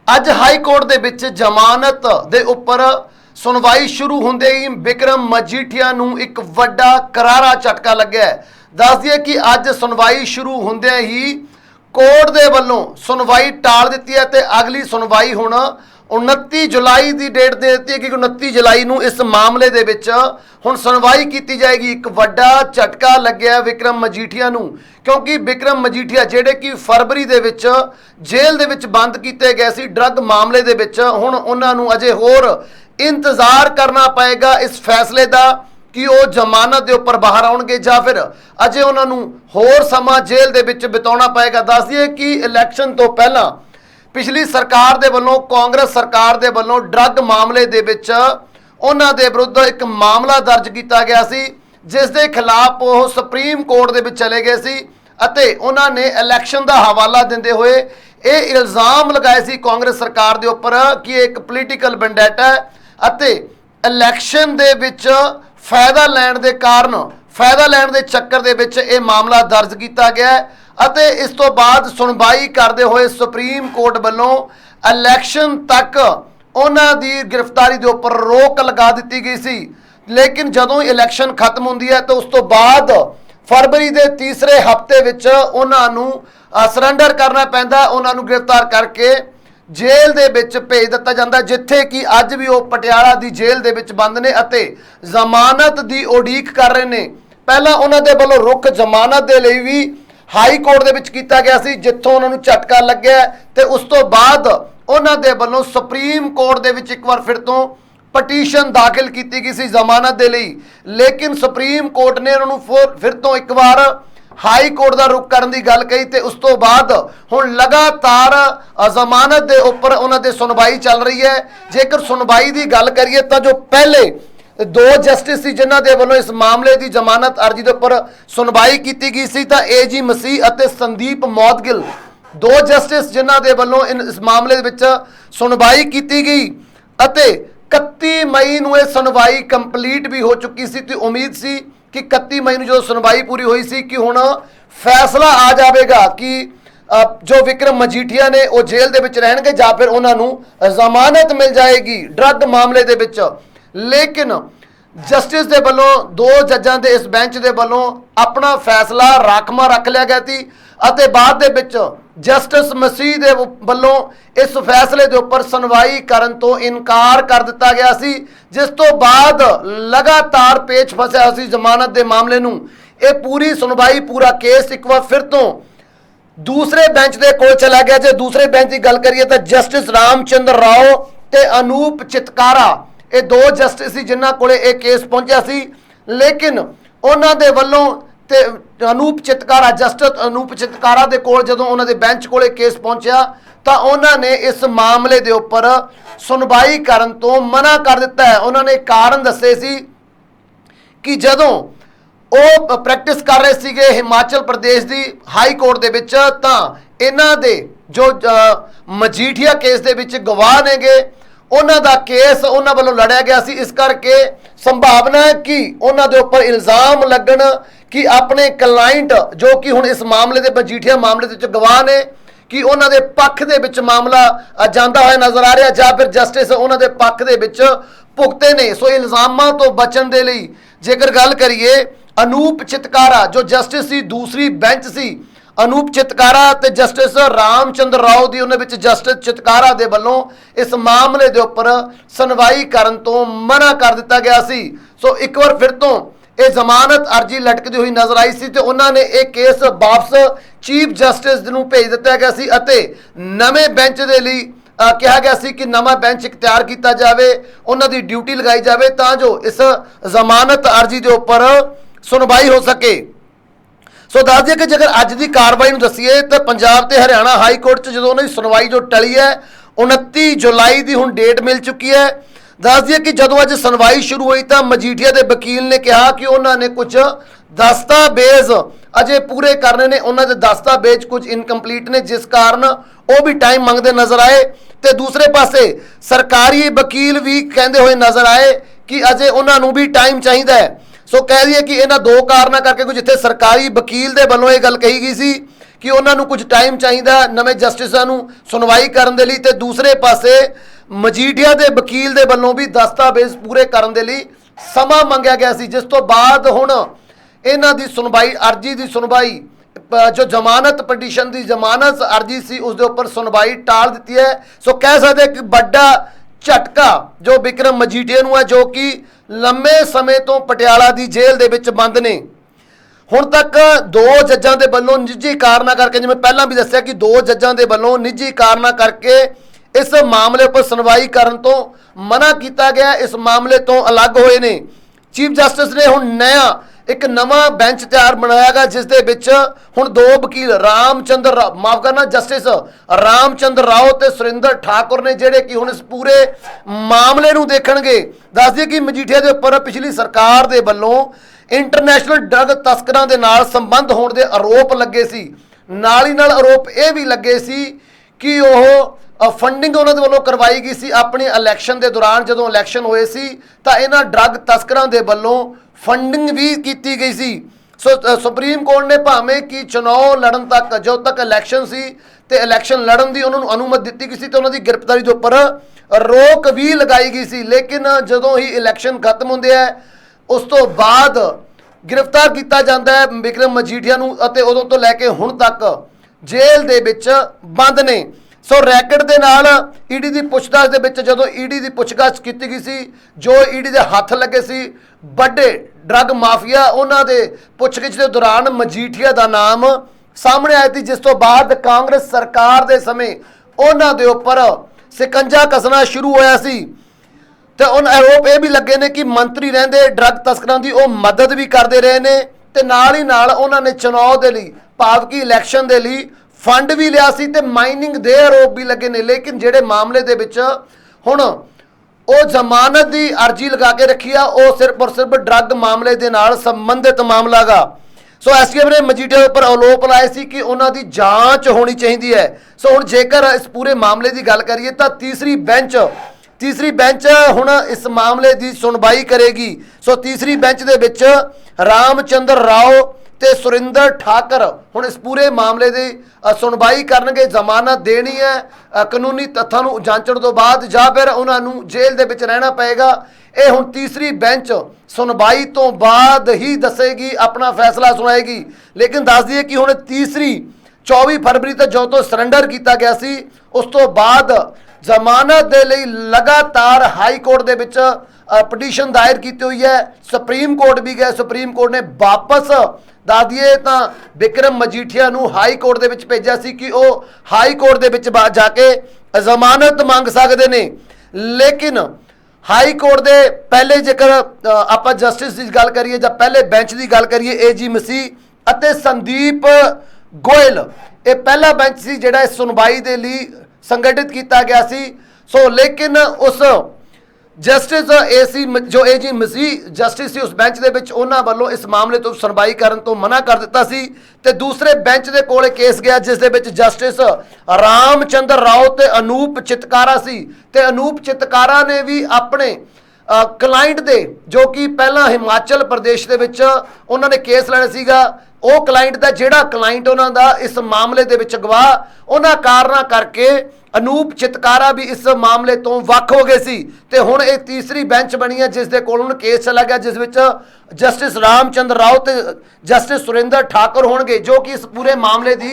ਅੱਜ high court ਦੇ ਵਿੱਚ ਜ਼ਮਾਨਤ ਦੇ ਉੱਪਰ ਸੁਣਵਾਈ ਸ਼ੁਰੂ ਹੁੰਦੇ ਹੀ ਵਿਕਰਮ ਮਜੀਠੀਆ ਨੂੰ ਇੱਕ ਵੱਡਾ ਕਰਾਰਾ ਝਟਕਾ ਲੱਗਿਆ। ਦੱਸ ਦਈਏ ਕਿ ਅੱਜ ਸੁਣਵਾਈ ਸ਼ੁਰੂ ਹੁੰਦੇ ਹੀ ਕੋਰਟ ਦੇ ਵੱਲੋਂ ਸੁਣਵਾਈ ਟਾਲ ਦਿੱਤੀ ਹੈ ਤੇ ਅਗਲੀ ਸੁਣਵਾਈ ਹੁਣ 29 ਜੁਲਾਈ ਦੀ ਡੇਟ ਦੇ ਦਿੱਤੀ ਹੈ कि 29 ਜੁਲਾਈ ਨੂੰ ਇਸ ਮਾਮਲੇ ਦੇ ਵਿੱਚ ਹੁਣ ਸੁਣਵਾਈ ਕੀਤੀ ਜਾਏਗੀ। ਇੱਕ ਵੱਡਾ ਝਟਕਾ ਲੱਗਿਆ ਵਿਕਰਮ ਮਜੀਠੀਆ ਨੂੰ, ਕਿਉਂਕਿ ਵਿਕਰਮ ਮਜੀਠੀਆ ਜਿਹੜੇ ਕਿ ਫਰਵਰੀ ਦੇ ਵਿੱਚ ਜੇਲ੍ਹ ਦੇ ਵਿੱਚ ਬੰਦ ਕੀਤੇ ਗਏ ਸੀ ਡਰੱਗ ਮਾਮਲੇ ਦੇ ਵਿੱਚ, ਹੁਣ ਉਹਨਾਂ ਨੂੰ ਅਜੇ ਹੋਰ इंतजार करना पएगा इस फैसले का कि वो जमानत के उपर बाहर आउणगे जां फिर अजे उन्होंने होर समा जेल दे विच बिताउणा पएगा। दस दिए कि इलैक्शन तो पहला पिछली सरकार दे वल्लों कांग्रेस सरकार दे वल्लों ड्रग मामले दे विच उन्हां दे विरुद्ध एक मामला दर्ज किया गया सी, जिस दे खिलाफ वो सुप्रीम कोर्ट दे विच चले गए सी अते उन्हां ने इलैक्शन का हवाला दिंदे होए ये इल्ज़ाम लगाए सी कांग्रेस सरकार दे उपर कि एक पोलीटिकल वेंडेटा है ਅਤੇ ਇਲੈਕਸ਼ਨ ਦੇ ਵਿੱਚ ਫਾਇਦਾ ਲੈਣ ਦੇ ਕਾਰਨ ਫਾਇਦਾ ਲੈਣ ਦੇ ਚੱਕਰ ਦੇ ਵਿੱਚ ਇਹ ਮਾਮਲਾ ਦਰਜ ਕੀਤਾ ਗਿਆ ਅਤੇ ਇਸ ਤੋਂ ਬਾਅਦ ਸੁਣਵਾਈ ਕਰਦੇ ਹੋਏ ਸੁਪਰੀਮ ਕੋਰਟ ਵੱਲੋਂ ਇਲੈਕਸ਼ਨ ਤੱਕ ਉਹਨਾਂ ਦੀ ਗ੍ਰਿਫਤਾਰੀ ਦੇ ਉੱਪਰ ਰੋਕ ਲਗਾ ਦਿੱਤੀ ਗਈ ਸੀ। ਲੇਕਿਨ ਜਦੋਂ ਇਲੈਕਸ਼ਨ ਖਤਮ ਹੁੰਦੀ ਹੈ ਤਾਂ ਉਸ ਤੋਂ ਬਾਅਦ ਫਰਵਰੀ ਦੇ ਤੀਸਰੇ ਹਫਤੇ ਵਿੱਚ ਉਹਨਾਂ ਨੂੰ ਸਰੈਂਡਰ ਕਰਨਾ ਪੈਂਦਾ, ਉਹਨਾਂ ਨੂੰ ਗ੍ਰਿਫਤਾਰ ਕਰਕੇ जेल दे विच भेज दिता जाता, जिथे कि अज भी वो पटियाला की जेल दे विच बंद ने अते जमानत की उड़ीक कर रहे हैं। पहला उन्हां दे वल्लों रुख जमानत दे लई भी हाई कोर्ट दे विच कीता गया सी, जिथों उन्हां नूं झटका लग्या ते उस तो बाद उन्हां दे वल्लों सुप्रीम कोर्ट दे विच एक बार फिर तो पटीशन दाखिल की गई सी जमानत दे लई, लेकिन सुप्रीम कोर्ट ने उन्हां नूं फिर तो एक बार हाई कोर्ट का रुख करने की गल कही तो उस तो बाद हुण लगातार जमानत के उपर उन्होंने सुनवाई चल रही है। जेकर सुनवाई की गल करिए तो जो पहले दो जस्टिस सी जिन्हां दे वल्लों इस मामले की जमानत अर्जी के उपर सुनवाई की गई सी तो AG मसीह अते संदीप मौदगिल दो जस्टिस जिन्हां दे वल्लों इस मामले विच सुनवाई की गई अते 31 मई नूं इह सुनवाई कंप्लीट भी हो चुकी सी ते उम्मीद सी कि 31 मई ਨੂੰ जो सुनवाई पूरी हुई सी कि हुण फैसला आ जाएगा कि जो विक्रम मजीठिया ने वो जेल दे विच रहणगे जां फिर उन्हां नूं जमानत मिल जाएगी ड्रग मामले दे विच। लेकिन जस्टिस दे वल्लों दो जजां दे इस बेंच दे वल्लों अपना फैसला राखमा रख लिया गया सी अते बाद दे विच जस्टिस मसीह दे वल्लों इस फैसले के उपर सुनवाई करन तो इनकार कर दिता गया सी, जिस तो बाद लगातार पेच फसिया सी जमानत के मामले नूं। ये पूरी सुनवाई पूरा केस एक बार फिर तो दूसरे बेंच के कोल चला गया। जो दूसरे बेंच की गल करिए तो जस्टिस रामचंद्र राव ते अनूप चितकारा ये दो जस्टिस जिन्हां कोले ये केस पहुंचा सी, लेकिन उन्हां दे वल्लों ते अनूप चितकारा जस्टिस अनूप चितकारा दे कोल जदों उन्हां दे बेंच कोले केस पहुंचा तो उन्होंने इस मामले के उपर सुनवाई करन तो मना कर दिता है। उन्होंने कारण दसे सी कि जदों वो प्रैक्टिस कर रहे सीगे हिमाचल प्रदेश की हाई कोर्ट दे विच तां इन्हां दे जो मजीठिया केस दे विच गवाह नेगे उन्हां दा केस उन्हां वल्लों लड़िया गया सी, इस करके संभावना है कि उन्हां दे उपर इल्ज़ाम लगन कि अपने क्लाइंट जो कि हुण इस मामले दे मजीठिया मामले दे विच गवाह ने कि उन्हां दे पक्ष दे विच मामला जांदा होया नज़र आ रहा जां फिर जस्टिस उन्हां दे पक्ष दे विच भुगते ने। सो इल्ज़ामां तो बचण दे लई जेकर गल करिए अनूप चितकारा जो जस्टिस सी दूसरी बेंच सी अनूप चितकारा ते जस्टिस रामचंद्र राव दी उन्हां विच जस्टिस चितकारा दे वल्लों इस मामले दे उपर सुनवाई करन तो मना कर दिता गया सी। सो एक बार फिर तो ये जमानत अर्जी लटकती हुई नजर आई सी ते उन्होंने एक केस वापस चीफ जस्टिस नूं भेज दिता गया सी अते नवे बेंच दे लई कहा गया सी कि नवा बेंच इख्तियार किया जाए, उन्हां दी ड्यूटी लगाई जाए तां जो इस जमानत अर्जी के उपर सुनवाई हो सके। सो दस दिए कि जेकर अज की कार्रवाई नूं दसीए तो पंजाब ते हरियाणा हाई कोर्ट च जदों उन्हां दी सुनवाई जो टली है 29 जुलाई की हुण डेट मिल चुकी है। दस दिए कि जदों अज सुनवाई शुरू हुई तो मजीठिया के वकील ने कहा कि उन्होंने कुछ दस्तावेज अजे पूरे करने ने, उन्होंने दस्तावेज कुछ इनकंप्लीट ने जिस कारण वो भी टाइम मंगते नजर आए। तो दूसरे पासे सरकारी वकील भी कहते हुए नजर आए कि अजे उन्होंने भी टाइम चाहिए है। सो कह दिए कि इन्हां दो कारणों करके कुछ जिथे सरकारी वकील के वलों ये गल कही गई सी कि उन्होंने कुछ टाइम चाहिए नवे जस्टिसां नूं सुनवाई करने के लिए, तो दूसरे पासे मजीठिया के वकील के वालों भी दस्तावेज पूरे करने के लिए समा मंगया गया सी, जिस तो बाद हुण इन्हां दी सुनवाई अर्जी की सुनवाई जो जमानत पटिशन की जमानत अर्जी सी उसके उपर सुनवाई टाल दी है। सो कह सकते कि बड़ा झटका जो विक्रम मजीठिया नूं है, जो कि लंबे समय तो पटियाला की जेल दे विच बंद ने। हुण तक 2 जजां दे वल्लों निजी कारणा करके, जिवें पहलां भी दस्सिया कि 2 जजां दे वल्लों निजी कारणा करके इस मामले पर सुनवाई करन तो मना किया गया, इस मामले तो अलग होए ने। चीफ जस्टिस ने हुण नया एक नवा बेंच तैयार बनाया गया, जिस दे विच हुण 2 वकील रामचंद्र माफ करना जस्टिस रामचंद्र राव ते सुरिंदर ठाकुर ने, जिहड़े कि हुण इस पूरे मामले नूं देखणगे। दस दिए कि मजीठिया दे उपर पिछली सरकार दे वल्लों इंटरनेशनल ड्रग तस्करां दे नाल संबंध होण दे आरोप लगे सी, नाल ही नाल आरोप यह भी लगे सी कि वह फंडिंग उन्होंने वालों करवाई गई सी अपने इलैक्शन के दौरान। जो इलैक्शन होए सी तां इन्हां ड्रग तस्करां दे वल्लों फंडिंग भी की गई सी। सो सुप्रीम कोर्ट ने भावें कि चुनाव लड़न तक जो तक इलैक्शन सी ते इलैक्शन लड़न की उन्होंने अनुमति दी गई सी ते उन्होंने गिरफ्तारी के उपर रोक भी लगाई गई सी, लेकिन जदों ही इलैक्शन खत्म होंदे है उस तो बाद गिरफ्तार किया जाता है विक्रम मजीठिया नूं, अते उदों तो लैके हुण तक जेल दे विच बंद ने। सो रैकेट के नाल ईडी की पुछताछ के विच जदों ईडी की पुछताछ की गई सी, जो ईडी के हथ लगे सी बड़े ड्रग माफिया, उन्हां दे पुछगिछ के दौरान मजीठिया का नाम सामने आया थी, जिस तो बाद कांग्रेस सरकार के समय उन्हां दे उपर शिकंजा कसना शुरू होया सी। तो उन आरोप ये भी लगे ने कि मंत्री रहंदे ड्रग तस्करां की वो मदद भी करते रहे ने, ते नाल ही नाल उन्होंने चुनाव के लिए भाव कि इलैक्शन के लिए फंड भी लिया सी ते माइनिंग दे आरोप भी लगे ने। लेकिन जेडे मामले दे विच हुण वो जमानत की अर्जी लगा के रखी आ, वो सिर्फ और सिर्फ ड्रग मामले के नाल संबंधित मामला गा। सो एसटीएफ ने मजीठिया पर आरोप लाए सी कि उन्हां दी जांच होनी चाहिए है। सो हुण जेकर इस पूरे मामले की गल करिए तो तीसरी बेंच हुण इस मामले की सुनवाई करेगी। सो तीसरी बेंच दे विच रामचंद्र राव ते सुरिंदर ठाकर हुण इस पूरे मामले की सुनवाई करनगे। जमानत देनी है कानूनी तत्थां नूं जांचण तो बाद, जां फिर उन्हां नूं जेल दे विच रहना पएगा। ये हुण तीसरी बेंच सुनवाई तो बाद ही दसेगी, अपना फैसला सुनाएगी। लेकिन दस दिए कि हुण तीसरी 24 फरवरी तक जो तो सरेंडर किया गया सी, उस तो बाद जमानत दे लई लगातार हाई कोर्ट दे विच पटीशन दायर की हुई है। सुप्रीम कोर्ट भी गए, सुप्रीम कोर्ट ने वापस दस दिए तो विक्रम मजीठिया नूं हाई कोर्ट दे विच भेजा सी कि वो हाई कोर्ट दे विच जाके जमानत मंग सकते ने। लेकिन हाई कोर्ट दे पहले जेकर आप जस्टिस की गल करिए जां पहले बेंच की गल करिए, एजी मसीह अते संदीप गोयल, ये पहला बेंच सी जिहड़ा इस सुनवाई दे लई संगठित किया गया सी। सो लेकिन उस जस्टिस एसी जो एजी मसीह जस्टिस सी उस बेंच दे विच उन्हां वल्लों इस मामले तो सुनवाई करन तो मना कर दिता सी, ते दूसरे बेंच दे कोले केस गया जिस दे विच जस्टिस रामचंद्र राव ते अनूप चितकारा सी। ते अनूप चितकारा ने भी अपने क्लाइंट दे जो कि पहला हिमाचल प्रदेश दे विच उन्होंने केस लैना सीगा, वो क्लाइंट का जिहड़ा क्लाइंट उन्हां दा इस मामले दे विच गवाह उन्हां कारणा करके अनूप चितकारा भी इस मामले तो वख हो गए सी। ते हुण एक तीसरी बेंच बनी है जिस दे कोलों केस चला गया, जिस विच जस्टिस रामचंद्र राव ते जस्टिस सुरिंदर ठाकुर होणगे, जो कि इस पूरे मामले की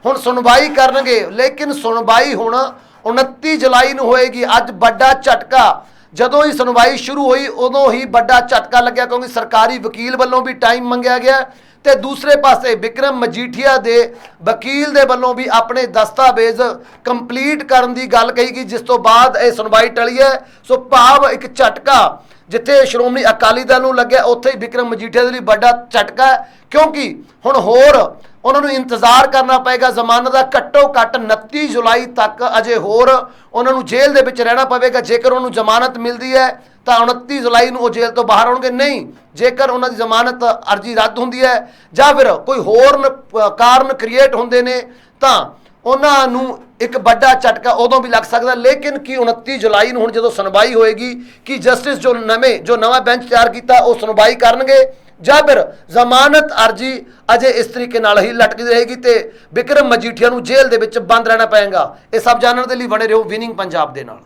हुण सुनवाई करनगे। लेकिन सुनवाई हुण 29 जुलाई नूं होएगी। अज बड़ा झटका जदों ही सुनवाई शुरू हुई उदों ही बड़ा झटका लग्या, क्योंकि सरकारी वकील वालों भी टाइम मंगया गया ते दूसरे पासे विक्रम मजीठिया दे वकील दे वालों भी अपने दस्तावेज कंप्लीट करन दी गल कही गई, जिस तो बाद यह सुनवाई टली है। सो भाव एक झटका जिथे श्रोमणी अकाली दल नूं लग्या उत्थे ही विक्रम मजीठिया दे लई बड़ा झटका है, क्योंकि हुण होर उन्होंने इंतजार करना पएगा जमानत का घट्टो घट्ट 29 जुलाई तक अजे होर उन्होंने जेल दे विच रहना पवेगा। जेकर उन्होंने जमानत मिलती है तो 29 जुलाई नूं जेल तो बाहर आउणगे, नहीं जेकर उन्होंने जमानत अर्जी रद्द होंदी है जां फिर कोई होर कारण क्रिएट होंदे ने तां उन्हां नूं एक बड़ा झटका उदों भी लग सकता। लेकिन कि 29 जुलाई नूं हुण जदों सुनवाई होएगी कि जस्टिस जो नवा बेंच तैयार किया वो सुनवाई करनगे, ਜਾਂ ਫਿਰ ਜ਼ਮਾਨਤ ਅਰਜੀ ਅਜੇ ਇਸ ਤਰੀਕੇ ਨਾਲ ਹੀ ਲਟਕਦੀ ਰਹੇਗੀ ਤੇ ਵਿਕਰਮ ਮਜੀਠੀਆ ਨੂੰ ਜੇਲ੍ਹ ਦੇ ਵਿੱਚ ਬੰਦ ਰਹਿਣਾ ਪਏਗਾ। ਇਹ ਸਭ ਜਾਣਨ ਦੇ ਲਈ ਬਣੇ ਰਹੋ ਵਿਨਿੰਗ ਪੰਜਾਬ ਦੇ ਨਾਲ।